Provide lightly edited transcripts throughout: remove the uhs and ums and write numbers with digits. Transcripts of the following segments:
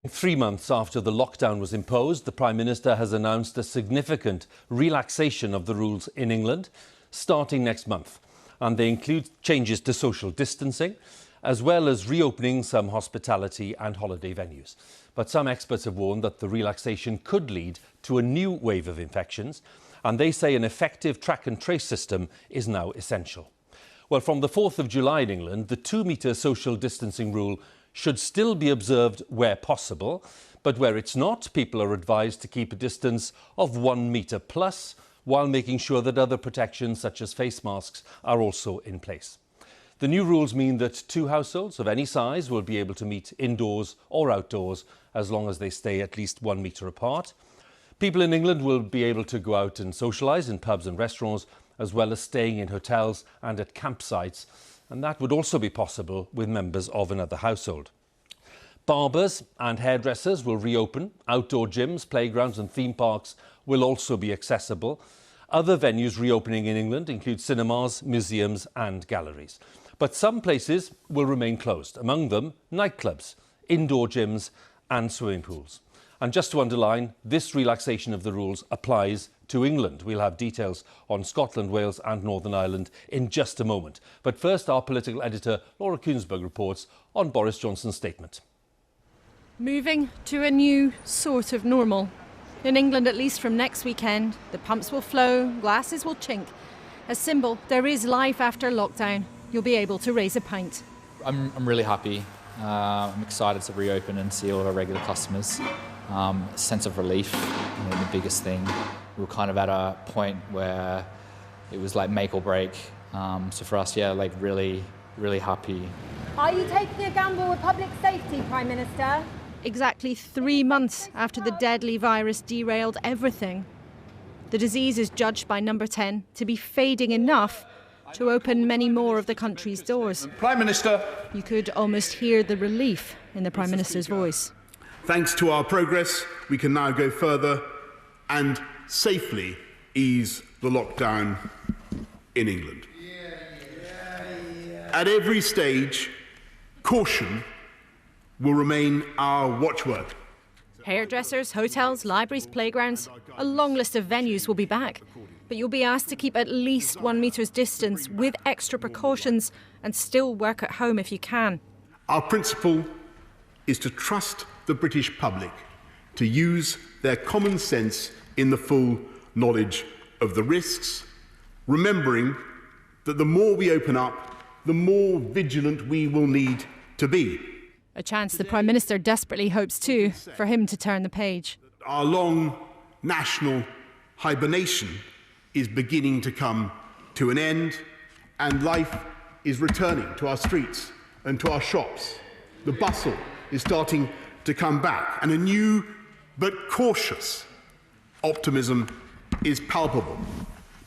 3 months after the lockdown was imposed, the Prime Minister has announced a significant relaxation of the rules in England starting next month. And they include changes to social distancing, as well as reopening some hospitality and holiday venues. But some experts have warned that the relaxation could lead to a new wave of infections, and they say an effective track and trace system is now essential. Well, from the 4th of July in England, the 2-metre social distancing rule should still be observed where possible, but where it's not, people are advised to keep a distance of 1 metre plus, while making sure that other protections such as face masks are also in place. The new rules mean that 2 households of any size will be able to meet indoors or outdoors as long as they stay at least 1 metre apart. People in England will be able to go out and socialise in pubs and restaurants, as well as staying in hotels and at campsites, and that would also be possible with members of another household. Barbers and hairdressers will reopen. Outdoor gyms, playgrounds and theme parks will also be accessible. Other venues reopening in England include cinemas, museums and galleries. But some places will remain closed, among them nightclubs, indoor gyms and swimming pools. And just to underline, this relaxation of the rules applies to England. We'll have details on Scotland, Wales and Northern Ireland in just a moment. But first, our political editor Laura Kuensberg reports on Boris Johnson's statement. Moving to a new sort of normal. In England, at least from next weekend, the pumps will flow, glasses will chink. A symbol there is life after lockdown. You'll be able to raise a pint. I'm really happy. I'm excited to reopen and see all of our regular customers. Sense of relief, the biggest thing. We were kind of at a point where it was like make or break. So for us, really happy. Are you taking a gamble with public safety, Prime Minister? Exactly 3 months after the deadly virus derailed everything. The disease is judged by Number 10 to be fading enough to open many more of the country's doors. Prime Minister. You could almost hear the relief in the Prime Minister's voice. Thanks to our progress, we can now go further and safely ease the lockdown in England. At every stage, caution will remain our watchword. Hairdressers, hotels, libraries, playgrounds, a long list of venues will be back. But you'll be asked to keep at least 1 metre's distance with extra precautions and still work at home if you can. Our principle is to trust the British public to use their common sense in the full knowledge of the risks, remembering that the more we open up, the more vigilant we will need to be. A chance the Prime Minister desperately hopes too for him to turn the page. Our long national hibernation is beginning to come to an end, and life is returning to our streets and to our shops. The bustle is starting to come back, and a new but cautious optimism is palpable.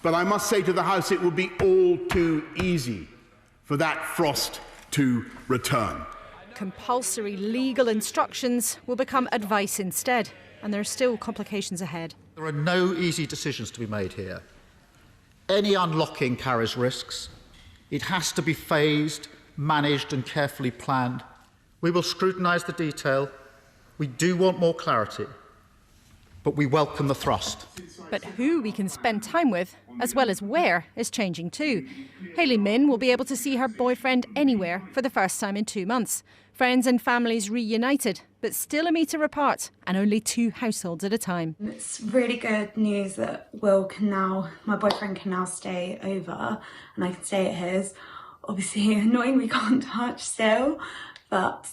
But I must say to the House, it would be all too easy for that frost to return. Compulsory legal instructions will become advice instead, and there are still complications ahead. There are no easy decisions to be made here. Any unlocking carries risks. It has to be phased, managed and carefully planned. We will scrutinise the detail. We do want more clarity, but we welcome the thrust. But who we can spend time with, as well as where, is changing too. Hayley Min will be able to see her boyfriend anywhere for the first time in 2 months. Friends and families reunited, but still a metre apart and only 2 households at a time. It's really good news that my boyfriend can now stay over and I can stay at his. Obviously annoying we can't touch still, but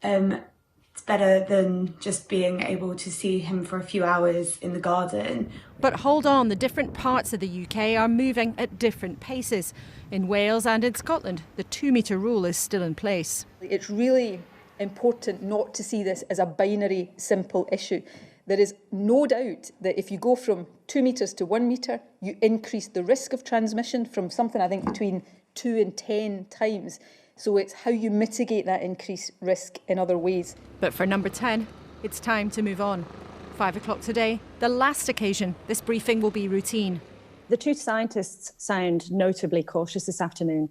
it's better than just being able to see him for a few hours in the garden. But hold on, the different parts of the UK are moving at different paces. In Wales and in Scotland, the 2-metre rule is still in place. It's really important not to see this as a binary, simple issue. There is no doubt that if you go from 2 metres to 1 metre, you increase the risk of transmission from something, I think, between 2 and 10 times. So it's how you mitigate that increased risk in other ways. But for Number 10, it's time to move on. 5 o'clock today, the last occasion this briefing will be routine. The 2 scientists sound notably cautious this afternoon.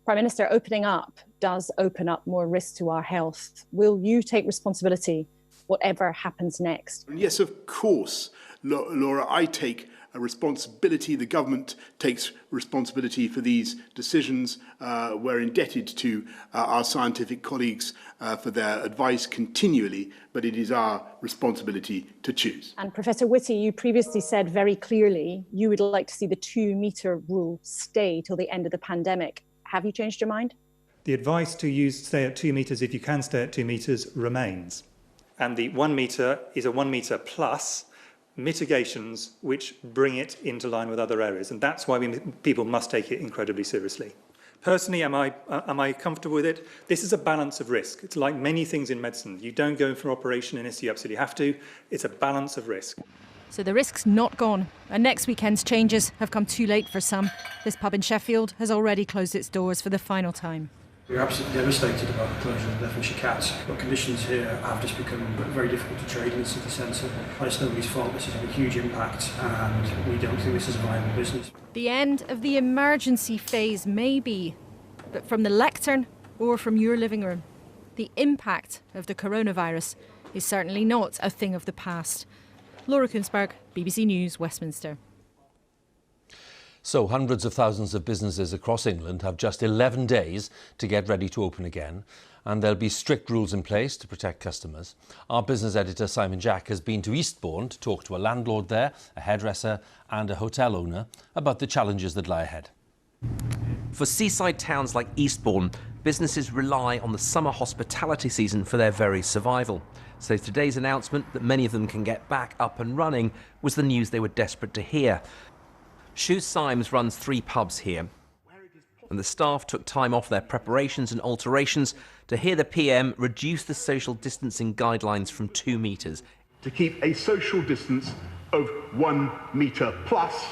Prime Minister, opening up does open up more risk to our health. Will you take responsibility whatever happens next. And yes, of course, Laura, I take a responsibility. The government takes responsibility for these decisions. We're indebted to our scientific colleagues for their advice continually, but it is our responsibility to choose. And Professor Whitty, you previously said very clearly you would like to see the 2-metre rule stay till the end of the pandemic. Have you changed your mind? The advice to stay at 2 metres, if you can stay at 2 metres, remains. And the 1 metre is a 1 metre plus mitigations which bring it into line with other areas. And that's why people must take it incredibly seriously. Personally, am I comfortable with it? This is a balance of risk. It's like many things in medicine. You don't go for operation unless you absolutely have to. It's a balance of risk. So the risk's not gone, and next weekend's changes have come too late for some. This pub in Sheffield has already closed its doors for the final time. We're absolutely devastated about the closure of the Devonshire Cats, but conditions here have just become very difficult to trade in the city centre. It's nobody's fault. This has had a huge impact, and we don't think this is a viable business. The end of the emergency phase may be, but from the lectern or from your living room, the impact of the coronavirus is certainly not a thing of the past. Laura Kunzberg, BBC News, Westminster. So hundreds of thousands of businesses across England have just 11 days to get ready to open again, and there'll be strict rules in place to protect customers. Our business editor Simon Jack has been to Eastbourne to talk to a landlord there, a hairdresser and a hotel owner about the challenges that lie ahead. For seaside towns like Eastbourne, businesses rely on the summer hospitality season for their very survival. So today's announcement that many of them can get back up and running was the news they were desperate to hear. Shoes Symes runs 3 pubs here, and the staff took time off their preparations and alterations to hear the PM reduce the social distancing guidelines from 2 metres. To keep a social distance of 1 metre plus,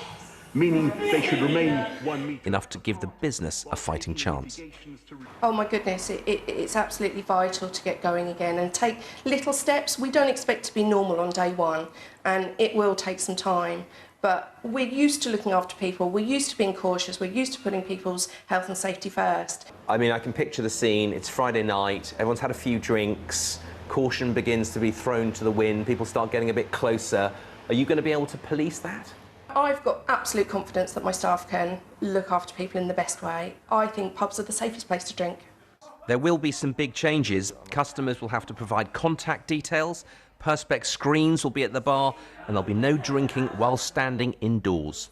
meaning they should remain 1 metre. Enough to give the business a fighting chance. Oh my goodness, it's absolutely vital to get going again and take little steps. We don't expect to be normal on day one, and it will take some time. But we're used to looking after people, we're used to being cautious, we're used to putting people's health and safety first. I mean, I can picture the scene. It's Friday night, everyone's had a few drinks, caution begins to be thrown to the wind, people start getting a bit closer. Are you going to be able to police that? I've got absolute confidence that my staff can look after people in the best way. I think pubs are the safest place to drink. There will be some big changes. Customers will have to provide contact details, Perspex screens will be at the bar, and there'll be no drinking while standing indoors.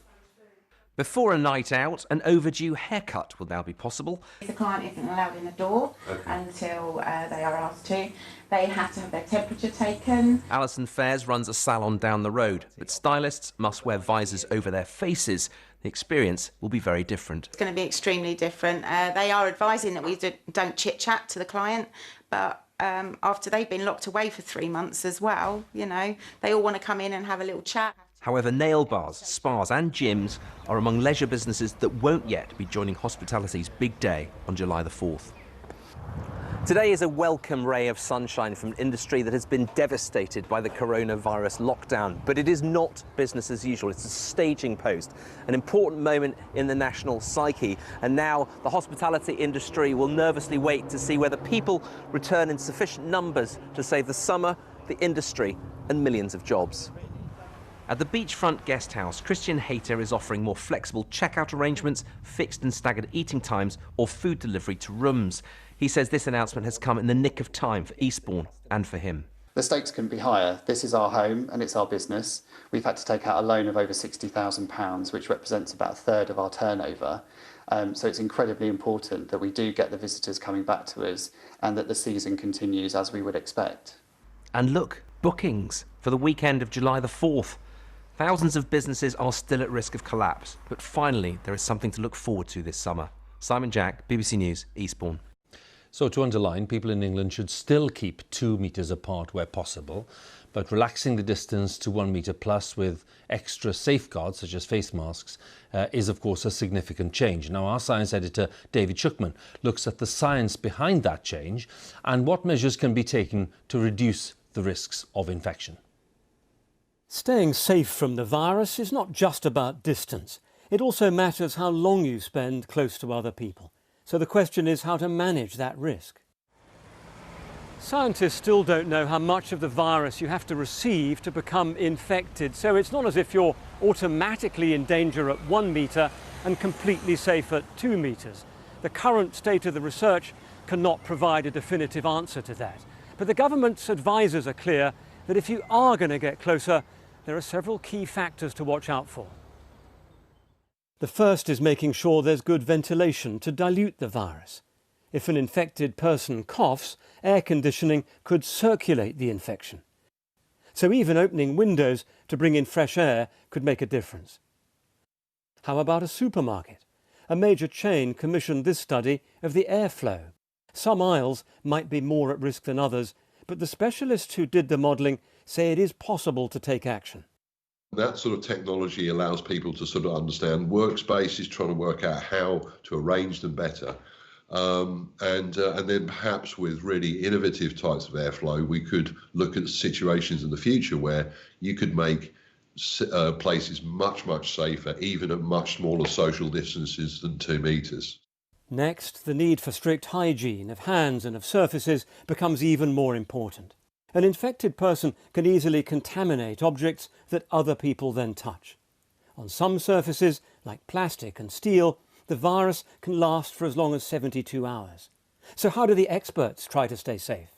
Before a night out, an overdue haircut will now be possible. The client isn't allowed in the door until they are asked to. They have to have their temperature taken. Alison Fairs runs a salon down the road, but stylists must wear visors over their faces. The experience will be very different. It's going to be extremely different. They are advising that we don't chit-chat to the client, but after they've been locked away for 3 months as well, you know, they all want to come in and have a little chat. However, nail bars, spas and gyms are among leisure businesses that won't yet be joining hospitality's big day on July the 4th. Today is a welcome ray of sunshine from an industry that has been devastated by the coronavirus lockdown, but it is not business as usual. It's a staging post, an important moment in the national psyche, and now the hospitality industry will nervously wait to see whether people return in sufficient numbers to save the summer, the industry and millions of jobs. At the beachfront guest house, Christian Hayter is offering more flexible checkout arrangements, fixed and staggered eating times or food delivery to rooms. He says this announcement has come in the nick of time for Eastbourne and for him. The stakes couldn't be higher. This is our home and it's our business. We've had to take out a loan of over £60,000, which represents about a third of our turnover. So it's incredibly important that we do get the visitors coming back to us and that the season continues as we would expect. And look, bookings for the weekend of July the 4th. Thousands of businesses are still at risk of collapse, but finally there is something to look forward to this summer. Simon Jack, BBC News, Eastbourne. So to underline, people in England should still keep 2 metres apart where possible, but relaxing the distance to 1 metre plus with extra safeguards such as face masks is of course a significant change. Now our science editor David Shuckman looks at the science behind that change and what measures can be taken to reduce the risks of infection. Staying safe from the virus is not just about distance. It also matters how long you spend close to other people. So the question is how to manage that risk. Scientists still don't know how much of the virus you have to receive to become infected, so it's not as if you're automatically in danger at 1 metre and completely safe at 2 metres. The current state of the research cannot provide a definitive answer to that. But the government's advisors are clear that if you are going to get closer, there are several key factors to watch out for. The first is making sure there's good ventilation to dilute the virus. If an infected person coughs, air conditioning could circulate the infection. So even opening windows to bring in fresh air could make a difference. How about a supermarket? A major chain commissioned this study of the airflow. Some aisles might be more at risk than others, but the specialists who did the modelling say it is possible to take action. That sort of technology allows people to sort of understand workspaces, trying to work out how to arrange them better. And then perhaps with really innovative types of airflow, we could look at situations in the future where you could make places much, much safer, even at much smaller social distances than 2 metres. Next, the need for strict hygiene of hands and of surfaces becomes even more important. An infected person can easily contaminate objects that other people then touch. On some surfaces, like plastic and steel, the virus can last for as long as 72 hours. So how do the experts try to stay safe?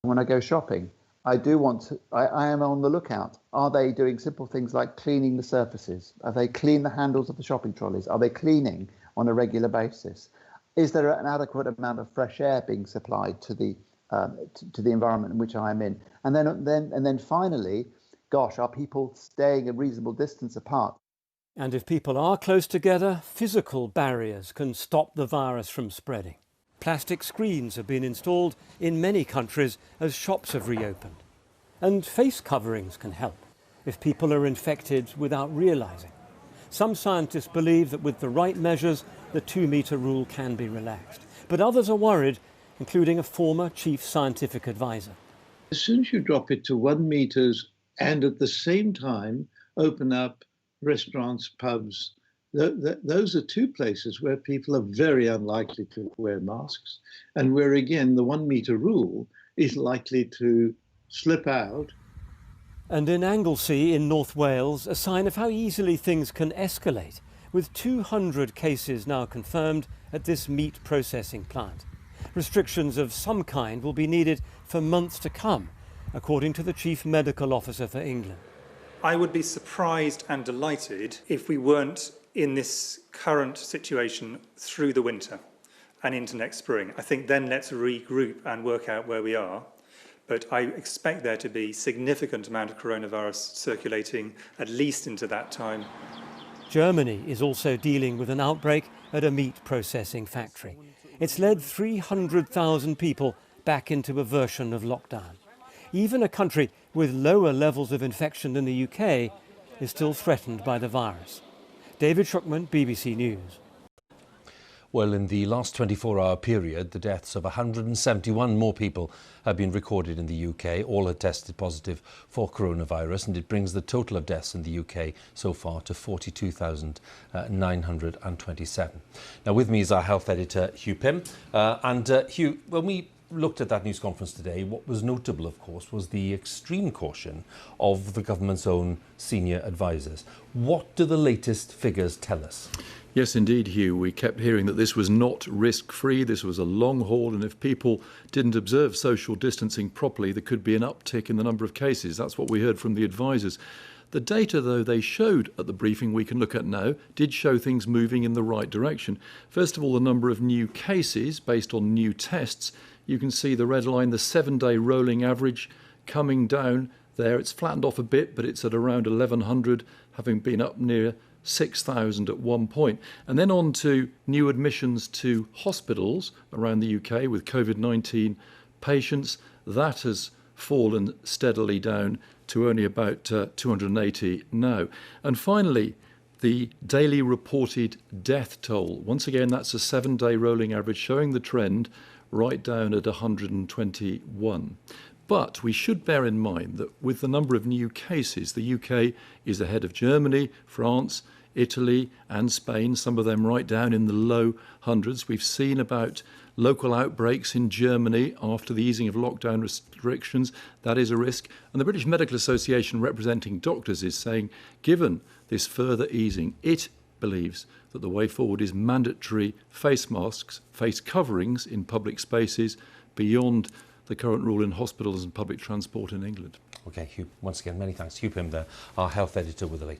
When I go shopping, I am on the lookout. Are they doing simple things like cleaning the surfaces? Are they cleaning the handles of the shopping trolleys? Are they cleaning on a regular basis? Is there an adequate amount of fresh air being supplied to the environment in which I am in? And then finally, gosh, are people staying a reasonable distance apart? And if people are close together, physical barriers can stop the virus from spreading. Plastic screens have been installed in many countries as shops have reopened. And face coverings can help if people are infected without realising. Some scientists believe that with the right measures, the 2 metre rule can be relaxed. But others are worried, including a former chief scientific advisor. As soon as you drop it to 1 metre and at the same time open up restaurants, pubs, those are 2 places where people are very unlikely to wear masks and where, again, the 1 metre rule is likely to slip out. And in Anglesey in North Wales, a sign of how easily things can escalate, with 200 cases now confirmed at this meat processing plant. Restrictions of some kind will be needed for months to come, according to the Chief Medical Officer for England. I would be surprised and delighted if we weren't in this current situation through the winter and into next spring. I think then let's regroup and work out where we are. But I expect there to be significant amount of coronavirus circulating at least into that time. Germany is also dealing with an outbreak at a meat processing factory. It's led 300,000 people back into a version of lockdown. Even a country with lower levels of infection than the UK is still threatened by the virus. David Schuckman, BBC News. Well, in the last 24-hour period, the deaths of 171 more people have been recorded in the UK. All had tested positive for coronavirus, and it brings the total of deaths in the UK so far to 42,927. Now, with me is our health editor, Hugh Pym. Hugh, when we looked at that news conference today, what was notable, of course, was the extreme caution of the government's own senior advisors. What do the latest figures tell us? Yes, indeed, Hugh. We kept hearing that this was not risk-free, this was a long haul, and if people didn't observe social distancing properly, there could be an uptick in the number of cases. That's what we heard from the advisors. The data, though, they showed at the briefing we can look at now, did show things moving in the right direction. First of all, the number of new cases based on new tests. You can see the red line, the 7-day rolling average coming down there. It's flattened off a bit, but it's at around 1,100, having been up near 6,000 at one point. And then on to new admissions to hospitals around the UK with COVID-19 patients. That has fallen steadily down to only about 280 now. And finally, the daily reported death toll. Once again, that's a 7-day rolling average showing the trend right down at 121. But we should bear in mind that with the number of new cases, the UK is ahead of Germany, France, Italy and Spain, some of them right down in the low hundreds. We've seen about local outbreaks in Germany after the easing of lockdown restrictions. That is a risk. And the British Medical Association, representing doctors, is saying, given this further easing, it believes that the way forward is mandatory face masks, face coverings in public spaces beyond the current rule in hospitals and public transport in England. OK, Hugh, once again, many thanks. Hugh Pym there, our health editor with the latest.